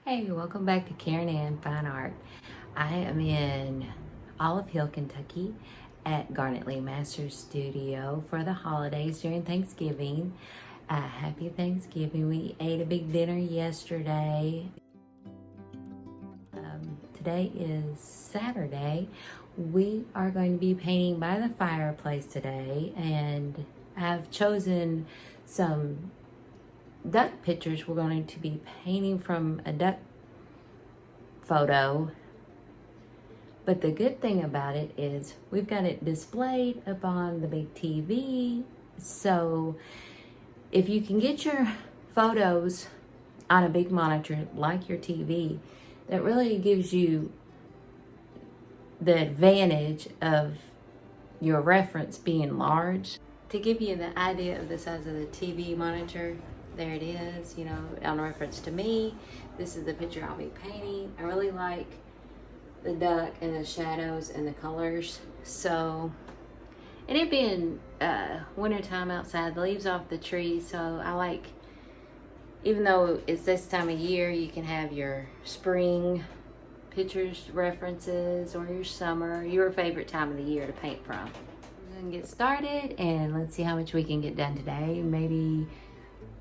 Hey, welcome back to Karen Ann Fine Art. I am in Olive Hill, Kentucky at Garnet Lee Masters Studio for the holidays during Thanksgiving. Happy Thanksgiving. We ate a big dinner yesterday. Today is Saturday. We are going to be painting by the fireplace today, and I've chosen some duck pictures. We're going to be painting from a duck photo, but the good thing about it is we've got it displayed up on the big TV, so if you can get your photos on a big monitor like your TV, that really gives you the advantage of your reference being large. To give you the idea of the size of the TV monitor, there it is, you know, on reference to me. This is the picture I'll be painting. I really like the duck and the shadows and the colors. So, and it being wintertime outside, the leaves off the trees, so I like, even though it's this time of year, you can have your spring pictures references or your summer, your favorite time of the year to paint from. We're gonna get started and let's see how much we can get done today. Maybe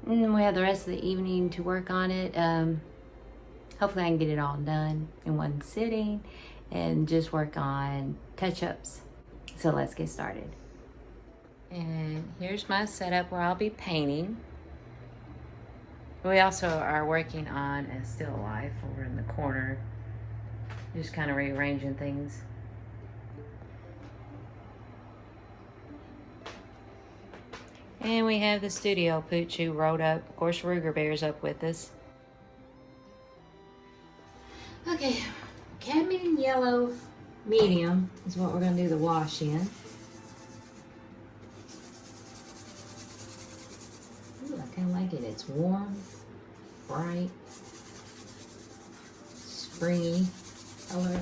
we have the rest of the evening to work on it. Hopefully I can get it all done in one sitting and just work on touch-ups. So let's get started. And here's my setup where I'll be painting. We also are working on a still life over in the corner, just kind of rearranging things. And we have the studio pooch who rode up. Of course, Ruger Bear's up with us. Okay, cadmium yellow medium is what we're going to do the wash in. Ooh, I kind of like it. It's warm, bright, springy color.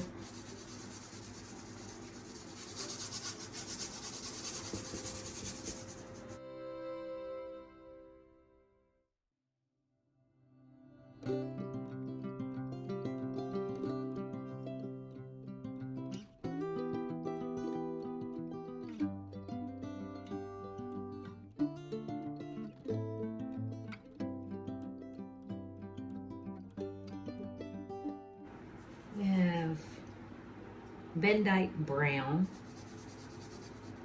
We have Bendite Brown,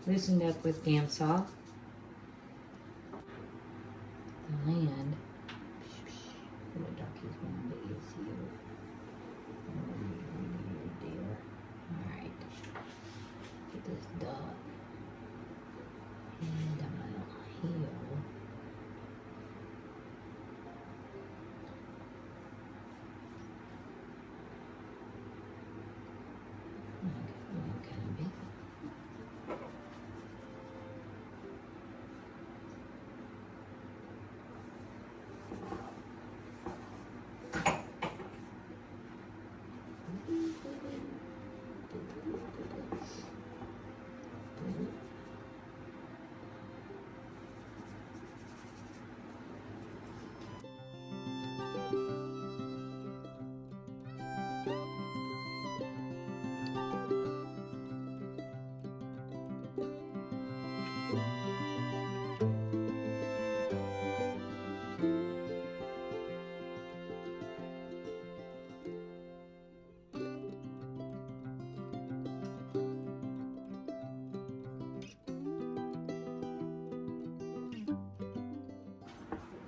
loosened up with Gamsol. The land. Little ducky's going to be here. Dear. Alright. Get this duck. And I'm going to heel.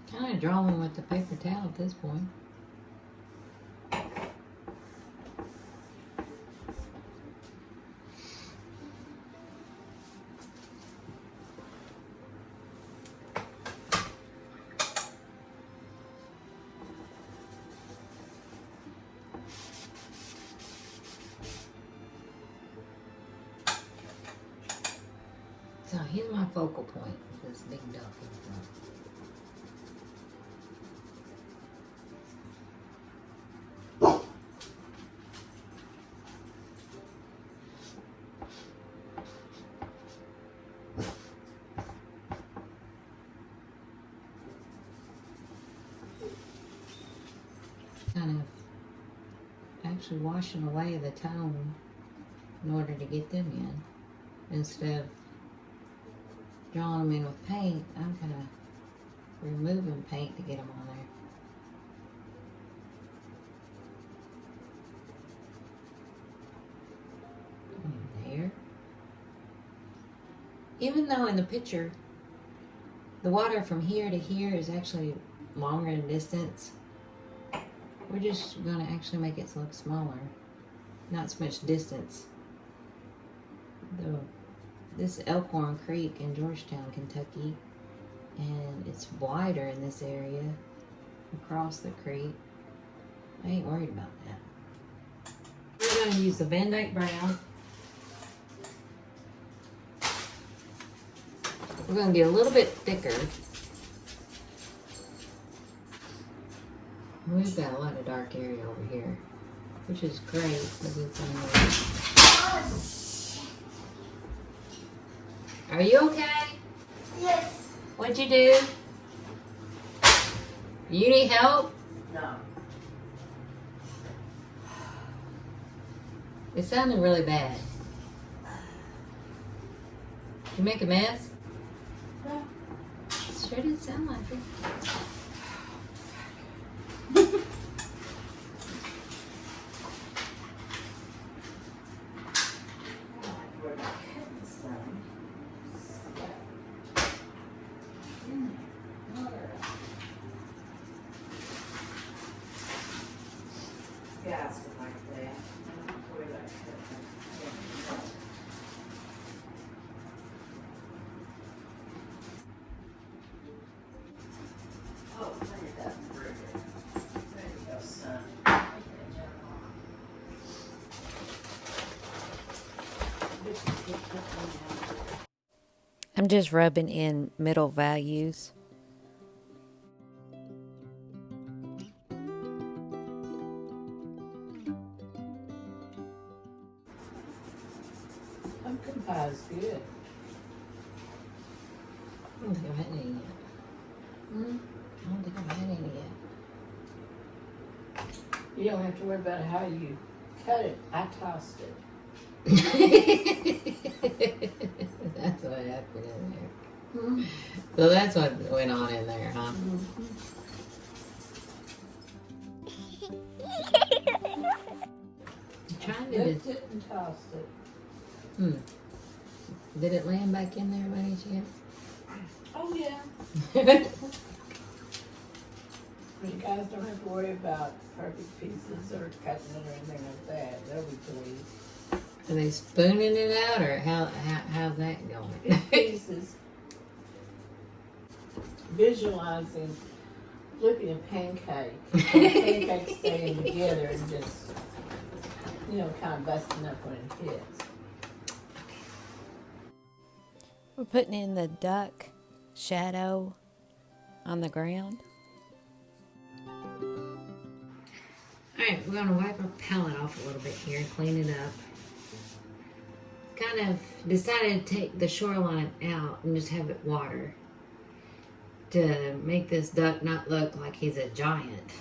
Kind of drawing with the paper towel at this point. So here's my focal point with this big duck in front. Kind of actually washing away the tone in order to get them in. Instead of drawing them in with paint, I'm kind of removing paint to get them on there. And there. Even though in the picture, the water from here to here is actually longer in distance, we're just going to actually make it look smaller. Not so much distance. This Elkhorn Creek in Georgetown, Kentucky, and it's wider in this area across the creek. I ain't worried about that. We're going to use the Van Dyke Brown. We're going to get a little bit thicker. We've got a lot of dark area over here, which is great because it's Are you okay? Yes. What'd you do? You need help? No. It sounded really bad. Did you make a mess? No. Sure didn't sound like it. Gas like that. Where that Oh, bring it up. There you go, son. I'm just rubbing in middle values. Pumpkin pie is good. I don't think I've had any yet. I don't think I've had any yet. You don't have to worry about how you cut it. I tossed it. That's what happened in there. So that's what went on in there, huh? I'm trying to Lift it and tossed it. Did it land back in there by any chance? Oh yeah. You guys don't have to worry about perfect pieces or cutting it or anything like that. They'll be pleased. Are they spooning it out, or how's that going? It's pieces. Visualizing flipping a pancake. The pancakes staying together and just, kind of busting up when it hits. We're putting in the duck shadow on the ground. Alright, we're going to wipe our palette off a little bit here and clean it up. Kind of decided to take the shoreline out and just have it water to make this duck not look like he's a giant.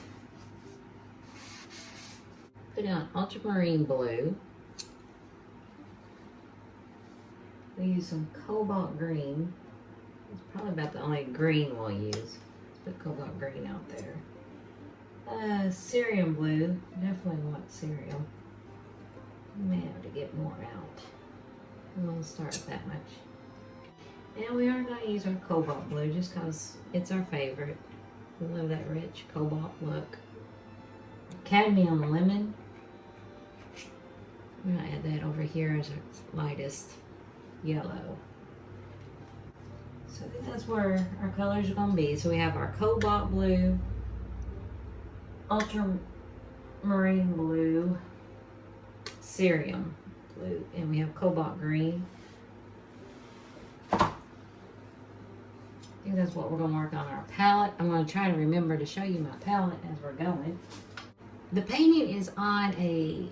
Put down ultramarine blue. We use some cobalt green. It's probably about the only green we'll use. Let's put cobalt green out there. Cerium blue. Definitely want cerium. May have to get more out. We'll start with that much. And we are going to use our cobalt blue just because it's our favorite. We love that rich cobalt look. Cadmium lemon. We're going to add that over here as our lightest yellow. So I think that's where our colors are going to be. So we have our cobalt blue, ultramarine blue, cerium blue, and we have cobalt green. I think that's what we're going to work on our palette. I'm going to try to remember to show you my palette as we're going. The painting is on a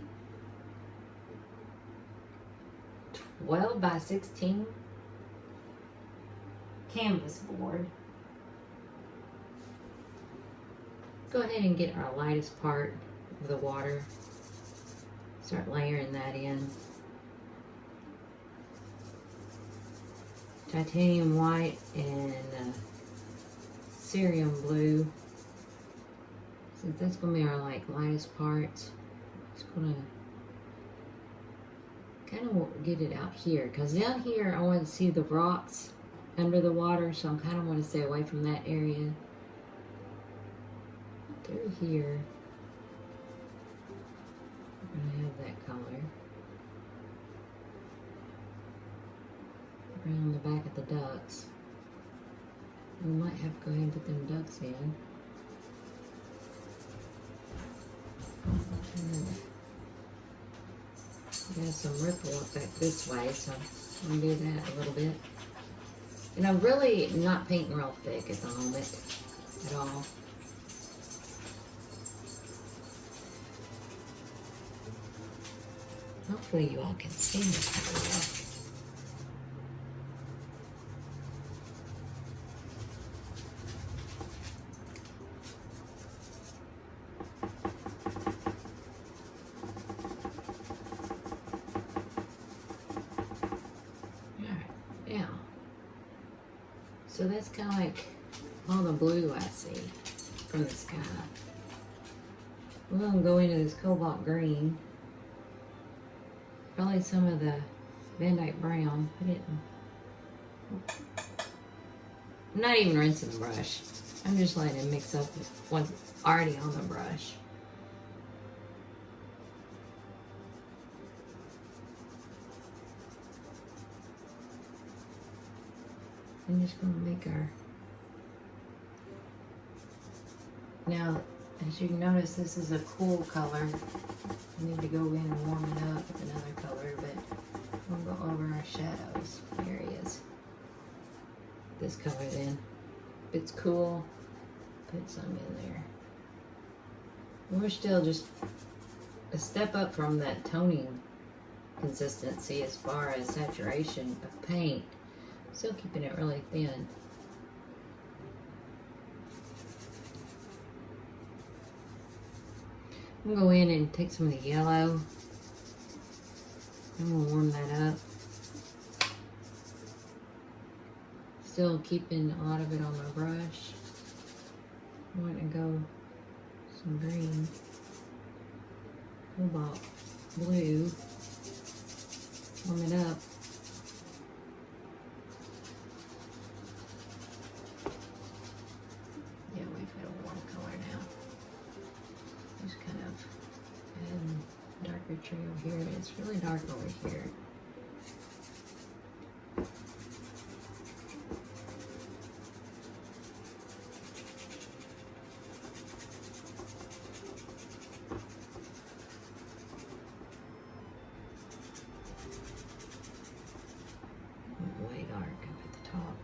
12 by 16 canvas board. Go ahead and get our lightest part of the water Start layering that in. Titanium white and cerium blue. Since that's gonna be our like lightest parts, just gonna kind of get it out here, because down here I want to see the rocks under the water, so I kind of want to stay away from that area. Through here, we're gonna have that color. Around the back of the ducks. We might have to go ahead and put them ducks in. There's some ripple effect this way, so I'm gonna do that a little bit. And I'm really not painting real thick at the moment at all. Hopefully you all can see this pretty well. So that's kind of like all the blue I see from the sky. We're going to go into this cobalt green. Probably some of the Van Dyke brown. I'm not even rinsing the brush. I'm just letting it mix up with what's already on the brush. I'm just going to make our... Now, as you can notice, this is a cool color. I need to go in and warm it up with another color, but we'll go over our shadows areas. This color then. If it's cool, put some in there. And we're still just a step up from that toning consistency as far as saturation of paint. Still keeping it really thin. I'm going to go in and take some of the yellow. I'm going to warm that up. Still keeping a lot of it on my brush. I want to go some green, cobalt blue. Warm it up. Tree over here. It's really dark over here. Way dark up at the top.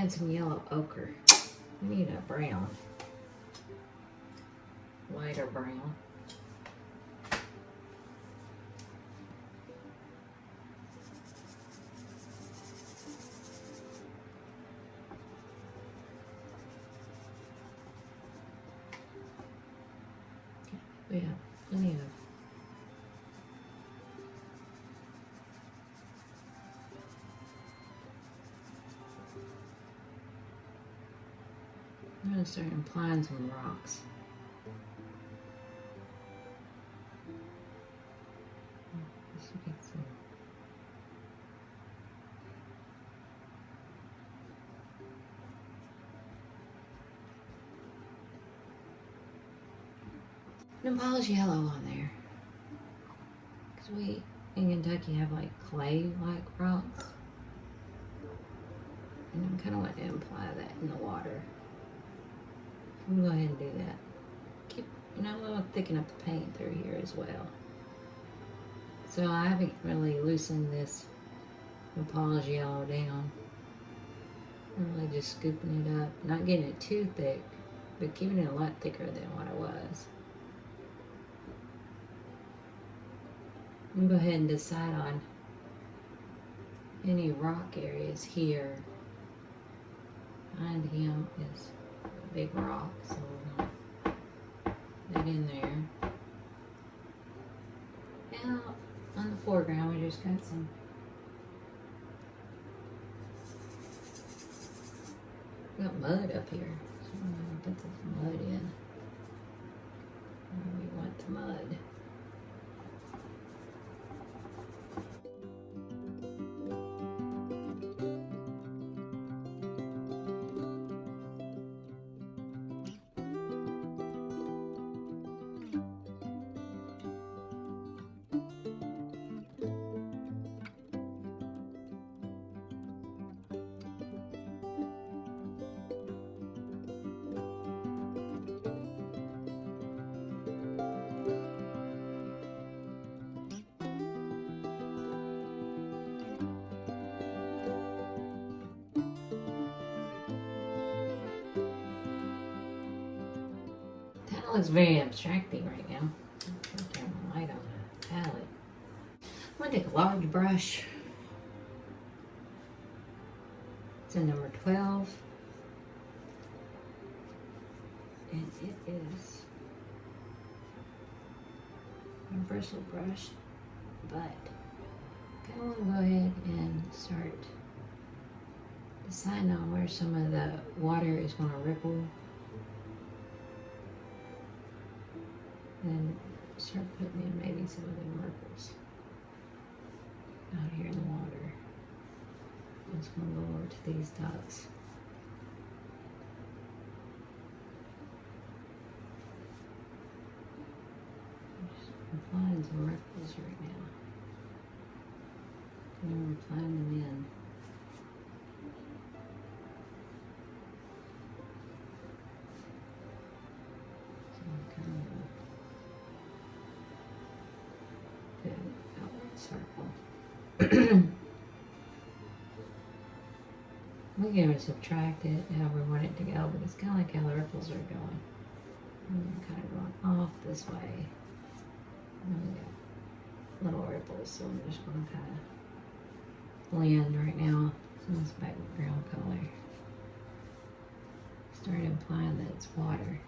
find some yellow ochre. We need a brown. Lighter brown. Yeah, plenty of. I'm going to start applying some rocks. Just get some. No polish yellow on there. Because we in Kentucky have like clay-like rocks. And I kind of want to apply that in the water. I'm going to go ahead and do that. Keep, you know, I'm going to thicken up the paint through here as well. So I haven't really loosened this polish yellow down. I'm really just scooping it up. Not getting it too thick, but keeping it a lot thicker than what it was. I'm going to go ahead and decide on any rock areas here. Behind him is a big rock, so we're going to put that in there. Now, on the foreground, we just got some mud up here. So I'm going to put this mud in where we want the mud. That looks very abstracting right now. I'm turning the light on the palette. I'm going to take a large brush. It's a number 12. And it is a bristle brush. But I kind of want to go ahead and start deciding on where some of the water is going to ripple. And start putting in maybe some of the ripples out here in the water. I'm just going to go over to these ducks. Just applying some ripples right now. And we're applying them in. So kind of circle. We can subtract it however we want it to go, but it's kind of like how the ripples are going. And kind of going off this way. And we got little ripples, so I'm just going to kind of blend right now some of this background color. Start implying that it's water.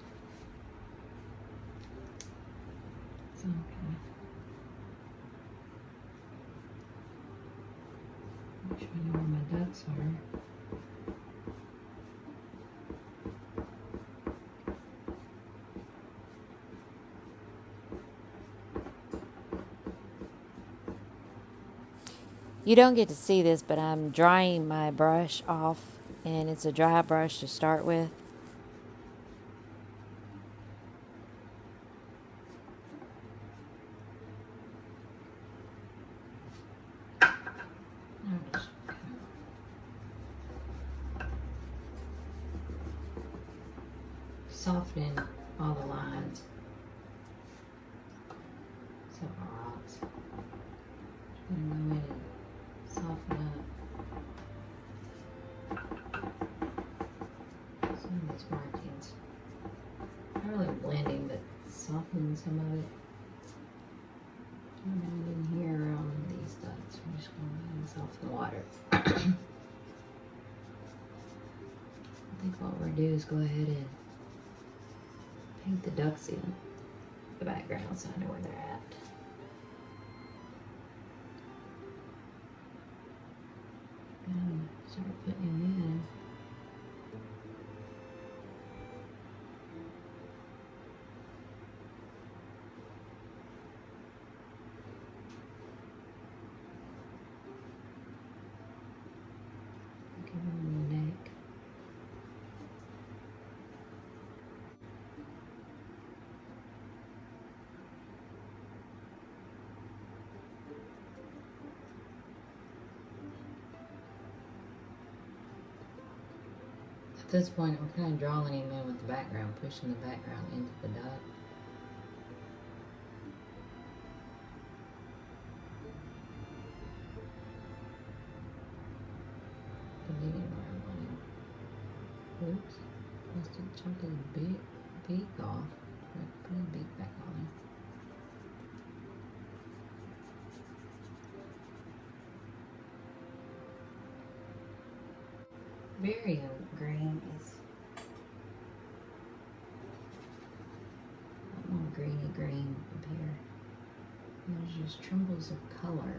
So okay. Make sure I know where my ducks are. You don't get to see this, but I'm drying my brush off, and it's a dry brush to start with. Softening all the lines. So rocks. I'm going to go in and soften up. and some of it. And then in here around these dots, we're just going to let this off the water. I think what we're going to do is go ahead and paint the ducks in the background so I know where they're at. And start putting them in. Give them the neck. At this point, we're kind of drawing him in with the background, pushing the background into the dot. Deleting where I want him. Oops, must have chopped his beak off. Put his beak back on him. Very green is a more greeny green up here. And there's just trembles of color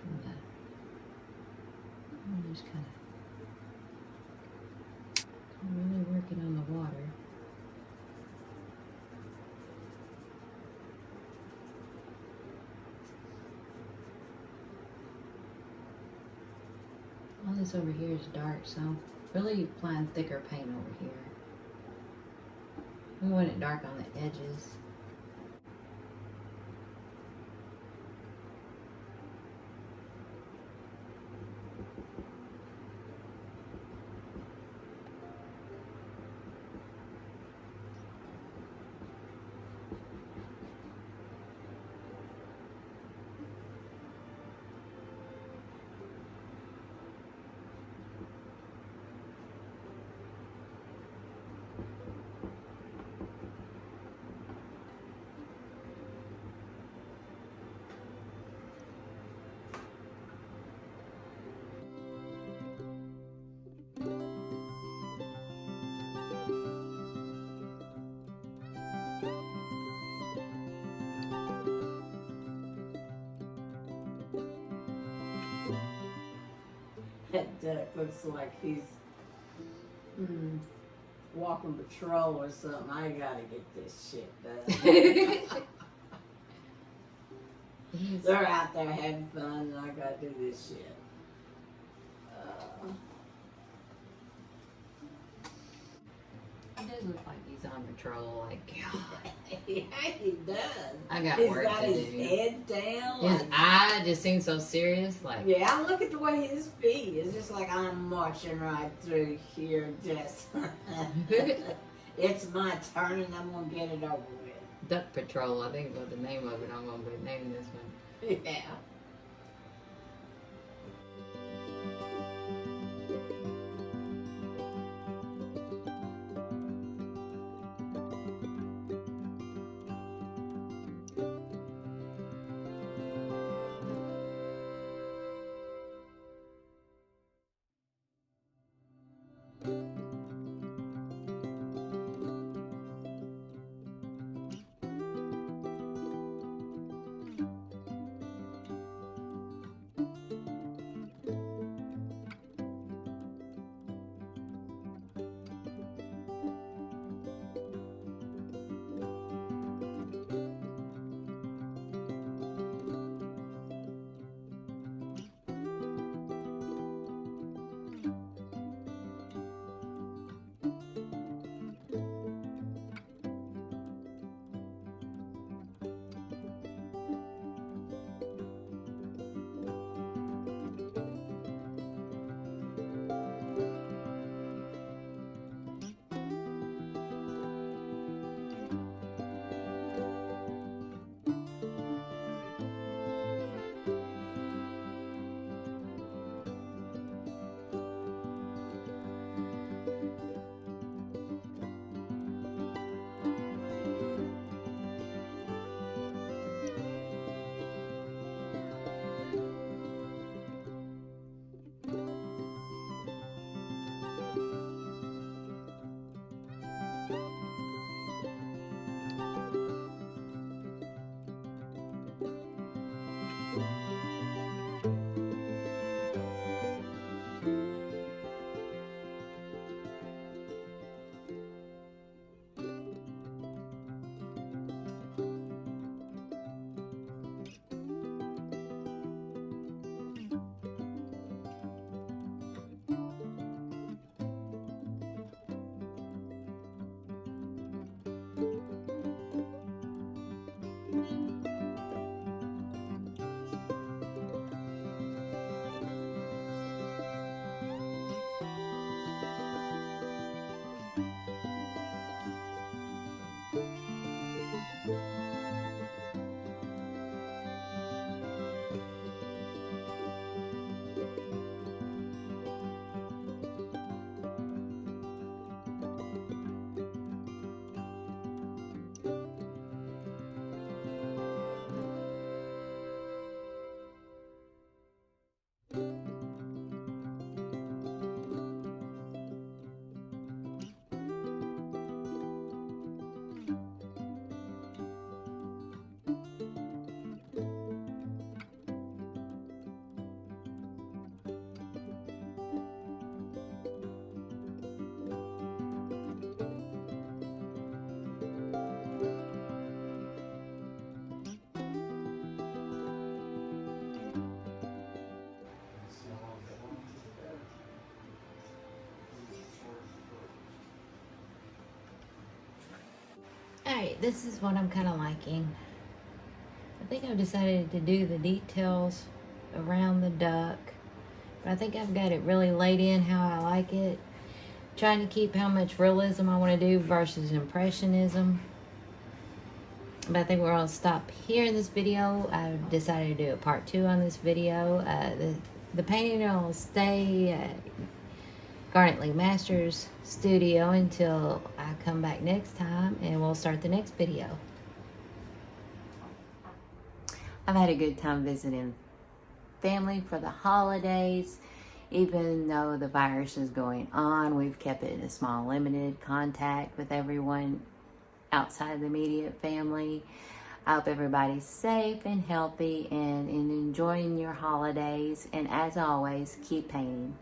from the. I'm just kind of really working on the water. All this over here is dark, so really applying thicker paint over here. We want it dark on the edges. That duck looks like he's walking patrol or something. I gotta get this shit done. They're out there having fun, and I gotta do this shit. He does look like he's on patrol, like, God. Yeah, he does. I got He's work got to his do. head down. His like- eye just seems so serious, like. Yeah, look at the way his feet. It's just like I'm marching right through here. Just, it's my turn, and I'm gonna get it over with. Duck Patrol, I think is what the name of it. I'm gonna be naming this one. Yeah. Alright, this is what I'm kind of liking. I think I've decided to do the details around the duck. But I think I've got it really laid in how I like it. Trying to keep how much realism I want to do versus impressionism. But I think we're going to stop here in this video. I've decided to do a part 2 on this video. The painting will stay at Garnet Lee Masters studio until I come back next time, and we'll start the next video. I've had a good time visiting family for the holidays. Even though the virus is going on, we've kept it in a small, limited contact with everyone outside the immediate family. I hope everybody's safe and healthy and enjoying your holidays. And as always, keep painting.